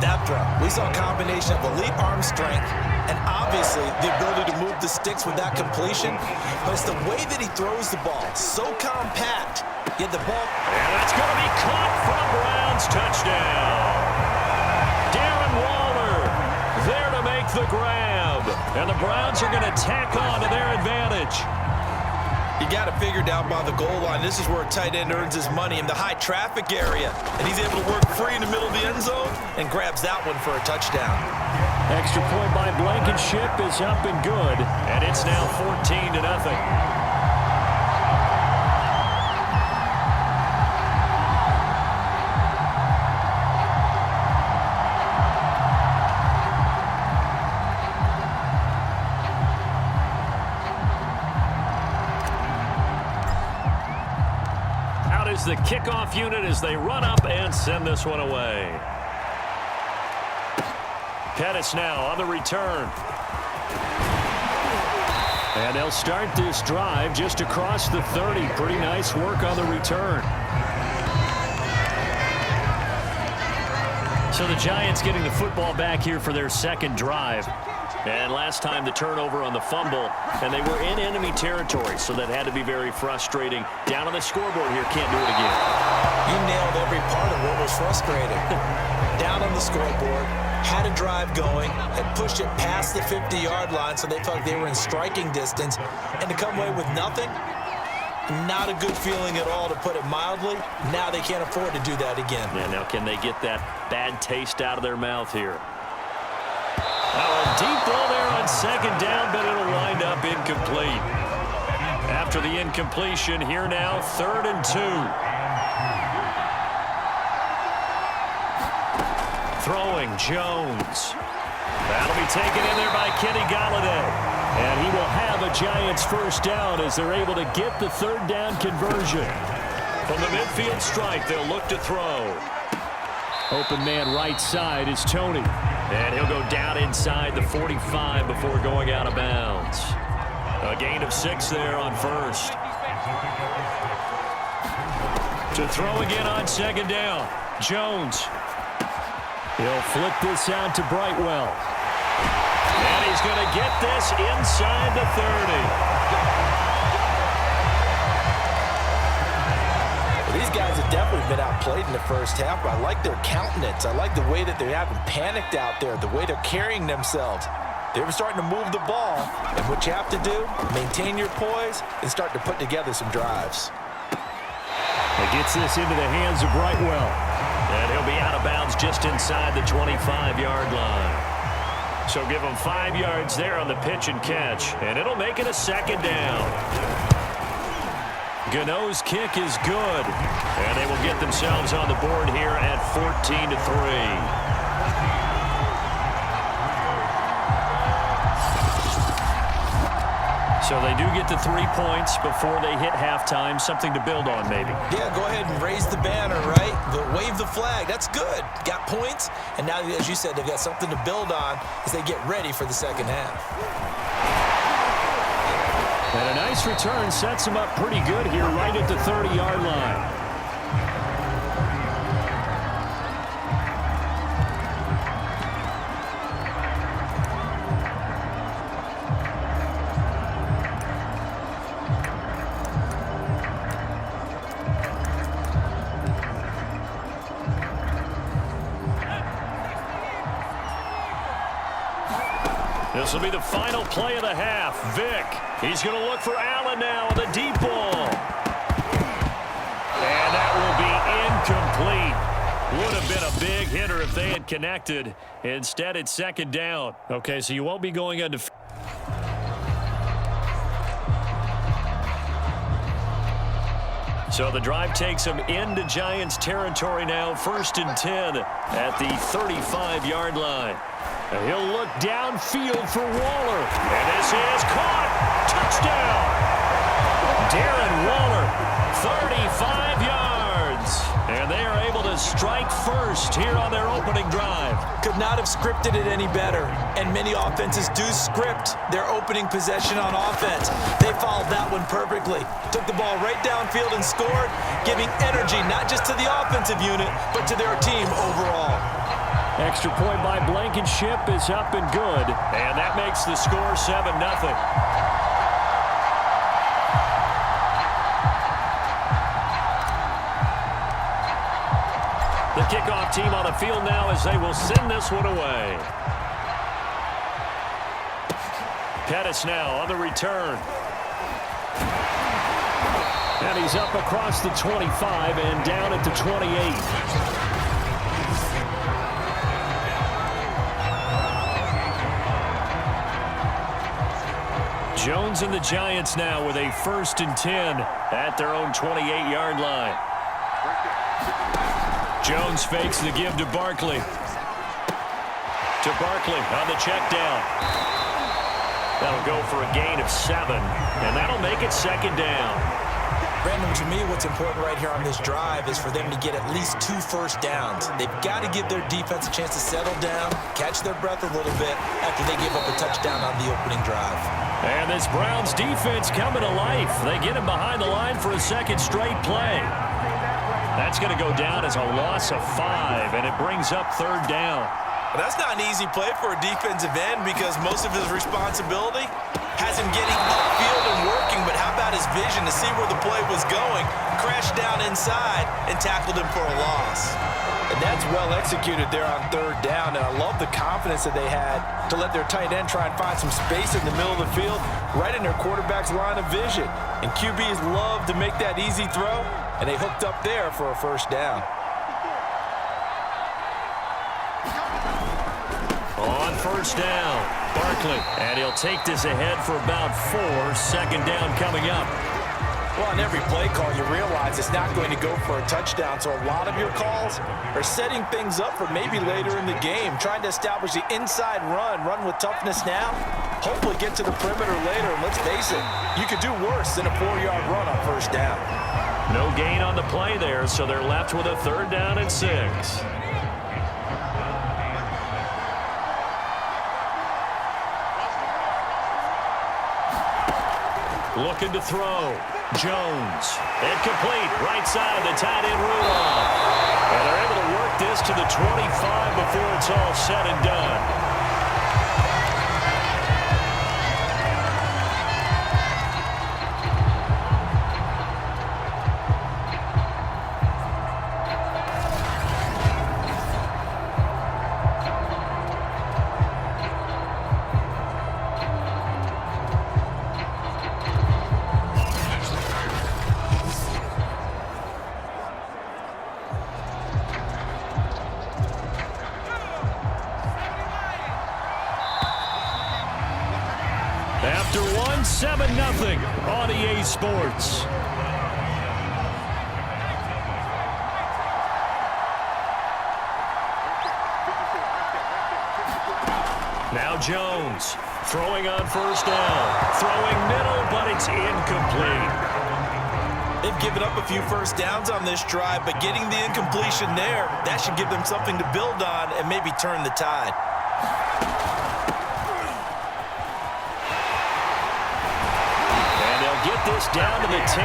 that throw? We saw a combination of elite arm strength and obviously the ability to move the sticks with that completion. But it's the way that he throws the ball. So compact. Yet the ball... And that's going to be caught for a Browns touchdown. Darren Waller there to make the grab. And the Browns are going to tack on to their advantage. You got to figure down by the goal line. This is where a tight end earns his money in the high traffic area. And he's able to work free in the middle of the end zone and grabs that one for a touchdown. Extra point by Blankenship is up and good. And it's now 14-0. The kickoff unit as they run up and send this one away. Pettis now on the return. And they'll start this drive just across the 30. Pretty nice work on the return. So the Giants getting the football back here for their second drive. And last time the turnover on the fumble, and they were in enemy territory, so that had to be very frustrating. Down on the scoreboard here, can't do it again. You nailed every part of what was frustrating. Down on the scoreboard, had a drive going, had pushed it past the 50-yard line, so they felt they were in striking distance, and to come away with nothing, not a good feeling at all, to put it mildly. Now they can't afford to do that again. Yeah, now can they get that bad taste out of their mouth here? A deep ball there on second down, but it'll wind up incomplete. After the incompletion, here now, 3rd and 2. Throwing, Jones. That'll be taken in there by Kenny Golladay. And he will have a Giants first down as they're able to get the 3rd down conversion. From the midfield stripe, they'll look to throw. Open man right side is Tony. And he'll go down inside the 45 before going out of bounds. A gain of 6 there on first. To throw again on second down. Jones. He'll flip this out to Brightwell. And he's going to get this inside the 30. These guys have definitely been outplayed in the first half, but I like their countenance. I like the way that they haven't panicked out there, the way they're carrying themselves. They're starting to move the ball, and what you have to do, maintain your poise and start to put together some drives. He gets this into the hands of Brightwell. And he'll be out of bounds just inside the 25-yard line. So give him 5 yards there on the pitch and catch, and it'll make it a second down. Gano's kick is good, and they will get themselves on the board here at 14-3. So they do get the 3 points before they hit halftime. Something to build on, maybe. Yeah, go ahead and raise the banner, right? Wave the flag. That's good. Got points, and now, as you said, they've got something to build on as they get ready for the second half. And a nice return sets him up pretty good here right at the 30-yard line. This will be the final play of the half. Vick, he's going to look for Allen now with a deep ball. And that will be incomplete. Would have been a big hitter if they had connected. Instead, it's second down. Okay, so you won't be going undefeated. So the drive takes them into Giants territory now. 1st and 10 at the 35-yard line. And he'll look downfield for Waller. And this is caught. Touchdown. Darren Waller, 35 yards. And they are able to strike first here on their opening drive. Could not have scripted it any better. And many offenses do script their opening possession on offense. They followed that one perfectly. Took the ball right downfield and scored, giving energy not just to the offensive unit, but to their team overall. Extra point by Blankenship is up and good. And that makes the score 7-0. The kickoff team on the field now as they will send this one away. Pettis now on the return. And he's up across the 25 and down at the 28. Jones and the Giants now with a 1st and 10 at their own 28-yard line. Jones fakes the give to Barkley. To Barkley on the check down. That'll go for a gain of 7, and that'll make it 2nd down. Brandon, to me, what's important right here on this drive is for them to get at least 2 first downs. They've got to give their defense a chance to settle down, catch their breath a little bit after they give up a touchdown on the opening drive. And this Browns defense coming to life. They get him behind the line for a 2nd straight play. That's going to go down as a loss of 5, and it brings up 3rd down. Well, that's not an easy play for a defensive end because most of his responsibility has him getting upfield and working, but how about his vision to see where the play was going, crashed down inside, and tackled him for a loss. And that's well executed there on 3rd down, and I love the confidence that they had to let their tight end try and find some space in the middle of the field, right in their quarterback's line of vision. And QBs love to make that easy throw, and they hooked up there for a 1st down. On 1st down, Barkley, and he'll take this ahead for about 4. 2nd down coming up. Well, on every play call, you realize it's not going to go for a touchdown, so a lot of your calls are setting things up for maybe later in the game, trying to establish the inside run with toughness now, hopefully get to the perimeter later, and let's face it, you could do worse than a 4-yard run on 1st down. No gain on the play there, so they're left with a 3rd down and 6. Looking to throw. Jones. Incomplete. Right side of the tight end, Rudolph. And they're able to work this to the 25 before it's all said and done. After 7-0 on EA Sports. Now Jones throwing on 1st down. Throwing middle, but it's incomplete. They've given up a few first downs on this drive, but getting the incompletion there, that should give them something to build on and maybe turn the tide. Get this down to the 10.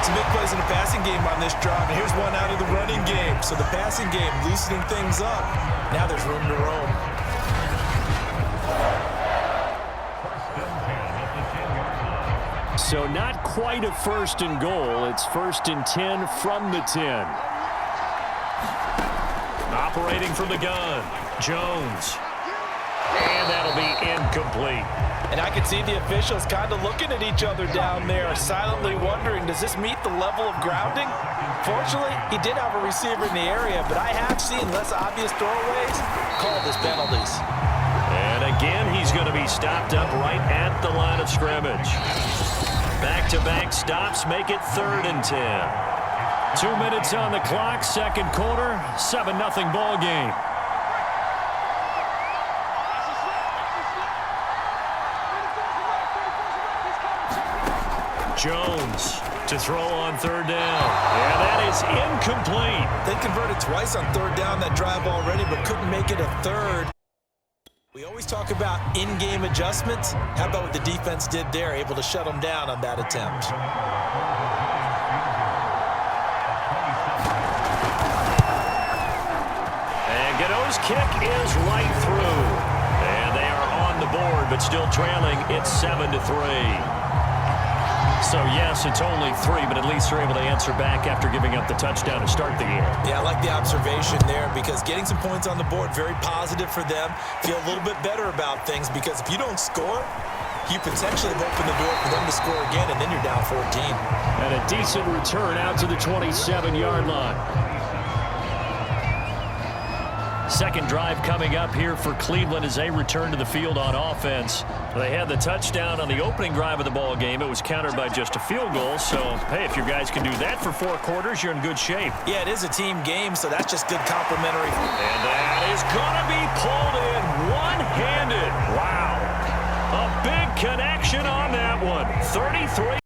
Some big plays in the passing game on this drive, and here's one out of the running game. So the passing game loosening things up. Now there's room to roam. So not quite a 1st and goal. It's 1st and 10 from the 10. Operating from the gun, Jones. And that'll be incomplete. And I can see the officials kind of looking at each other down there, silently wondering, does this meet the level of grounding? Fortunately, he did have a receiver in the area, but I have seen less obvious throwaways called as penalties. And again, he's going to be stopped up right at the line of scrimmage. Back-to-back stops make it 3rd and 10. 2 minutes on the clock, 2nd quarter, 7-0 ball game. Jones to throw on 3rd down. And that is incomplete. They converted twice on 3rd down that drive already, but couldn't make it a 3rd. We always talk about in-game adjustments. How about what the defense did there, able to shut them down on that attempt? Gano's kick is right through. And they are on the board, but still trailing. It's 7-3. So, yes, it's only 3, but at least they're able to answer back after giving up the touchdown to start the game. Yeah, I like the observation there because getting some points on the board, very positive for them. Feel a little bit better about things because if you don't score, you potentially have opened the door for them to score again, and then you're down 14. And a decent return out to the 27-yard line. Second drive coming up here for Cleveland as they return to the field on offense. They had the touchdown on the opening drive of the ball game. It was countered by just a field goal. So, hey, if your guys can do that for 4 quarters, you're in good shape. Yeah, it is a team game, so that's just good complimentary. And that is going to be pulled in one-handed. Wow. A big connection on that one. 33.